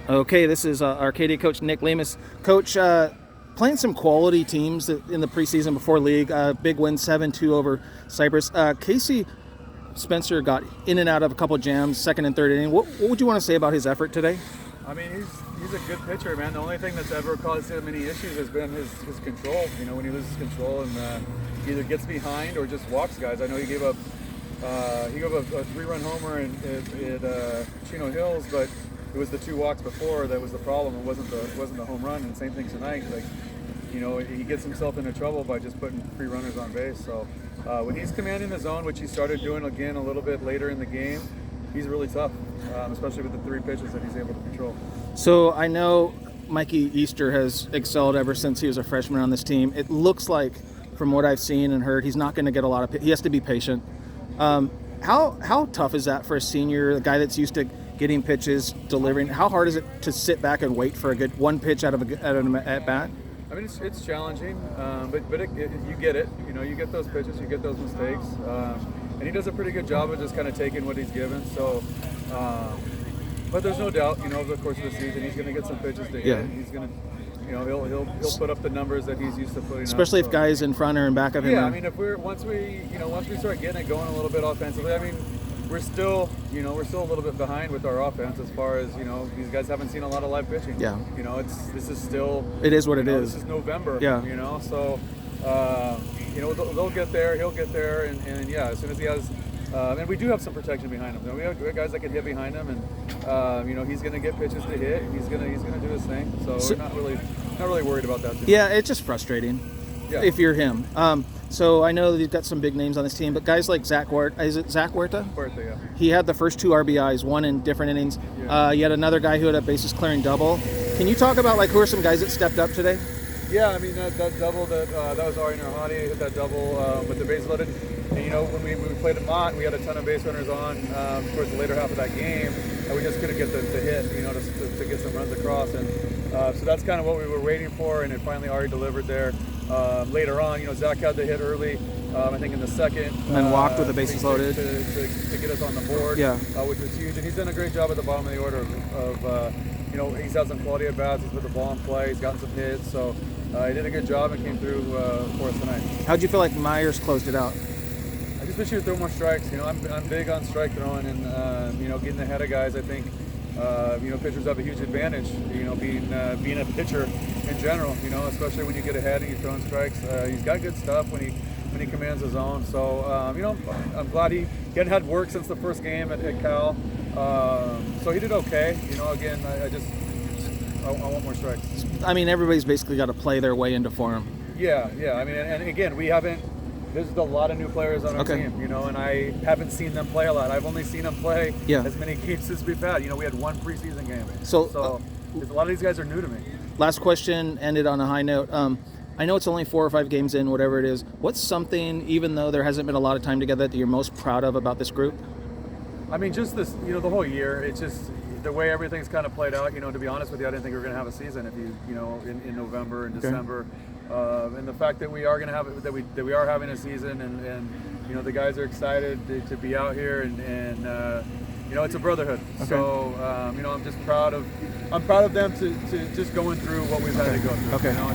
Okay, this is Arcadia coach Nick Lemas. Coach, playing some quality teams in the preseason before league. Big win, 7-2 over Cypress. Casey Spencer got in and out of a couple jams, second and third inning. What would you want to say about his effort today? I mean, he's a good pitcher, man. The only thing that's ever caused him any issues has been his control. You know, when he loses control and either gets behind or just walks guys. I know he gave up a 3-run homer at Chino Hills, but it was the 2 walks before that was the problem. It wasn't the home run. And same thing tonight. Like, you know, he gets himself into trouble by just putting 3 runners on base. So when he's commanding the zone, which he started doing again a little bit later in the game, he's really tough, especially with the 3 pitches that he's able to control. So I know Mikey Easter has excelled ever since he was a freshman on this team. It looks like, from what I've seen and heard, he's not going to get a lot of. He has to be patient. How tough is that for a senior, a guy that's used to getting pitches, delivering? How hard is it to sit back and wait for a good one pitch out of an at bat? I mean, it's challenging, but you get it. You know, you get those pitches, you get those mistakes, and he does a pretty good job of just kind of taking what he's given. So, but there's no doubt, you know, over the course of the season, he's going to get some pitches to hit. Yeah. He's going to, you know, he'll put up the numbers that he's used to putting up. Especially if guys in front or in back of him. Yeah, I mean, once we start getting it going a little bit offensively, I mean, we're still a little bit behind with our offense as far as, you know, these guys haven't seen a lot of live pitching. Yeah. You know, this is still. It is what it is. This is November. Yeah. You know, so, you know, they'll get there. He'll get there, and yeah, as soon as he has. And we do have some protection behind him. You know, we have guys that can hit behind him, and you know, he's going to get pitches to hit. He's going to do his thing. So we're not really worried about that too much. Yeah, it's just frustrating. Yeah. If you're him. So I know that you've got some big names on this team, but guys like Zach Huerta, is it Zach Huerta? Huerta, yeah. He had the first 2 RBIs, one in different innings. Yeah. You had another guy who had a bases clearing double. Can you talk about, like, who are some guys that stepped up today? Yeah, I mean, that double that was Arcadia hit that double with the base loaded. And, you know, when we played at Mott, we had a ton of base runners on towards the later half of that game, and we just couldn't get the hit, you know, to get some runs across. And so that's kind of what we were waiting for, and it finally already delivered there. Later on, you know, Zach had the hit early, I think in the second. And then walked with the bases loaded. To get us on the board, Yeah. Which was huge. And he's done a great job at the bottom of the order of you know, he's had some quality at bats. He's put the ball in play. He's gotten some hits. So he did a good job and came through for us tonight. How'd you feel like Myers closed it out? I just wish he would throw more strikes. You know, I'm big on strike throwing and you know, getting ahead of guys. I think you know, pitchers have a huge advantage. You know, being a pitcher in general. You know, especially when you get ahead and you're throwing strikes. He's got good stuff when he commands his zone. So you know, I'm glad he hadn't had work since the first game at Cal. So he did okay. You know, again, I want more strikes. I mean, everybody's basically got to play their way into form. Yeah. I mean, and again, we haven't. There's a lot of new players on our team, you know, and I haven't seen them play a lot. I've only seen them play as many games as we've had. You know, we had 1 preseason game. So a lot of these guys are new to me. Last question, ended on a high note. I know it's only 4 or 5 games in, whatever it is. What's something, even though there hasn't been a lot of time together, that you're most proud of about this group? I mean, just this, you know, the whole year. It's just the way everything's kind of played out. You know, to be honest with you, I didn't think we were going to have a season you know, in November and December. And the fact that we are going to have it, that we are having a season, and you know, the guys are excited to be out here, and you know, it's a brotherhood. Okay. So you know, I'm proud of them to just going through what we've had to go through. Okay. You know?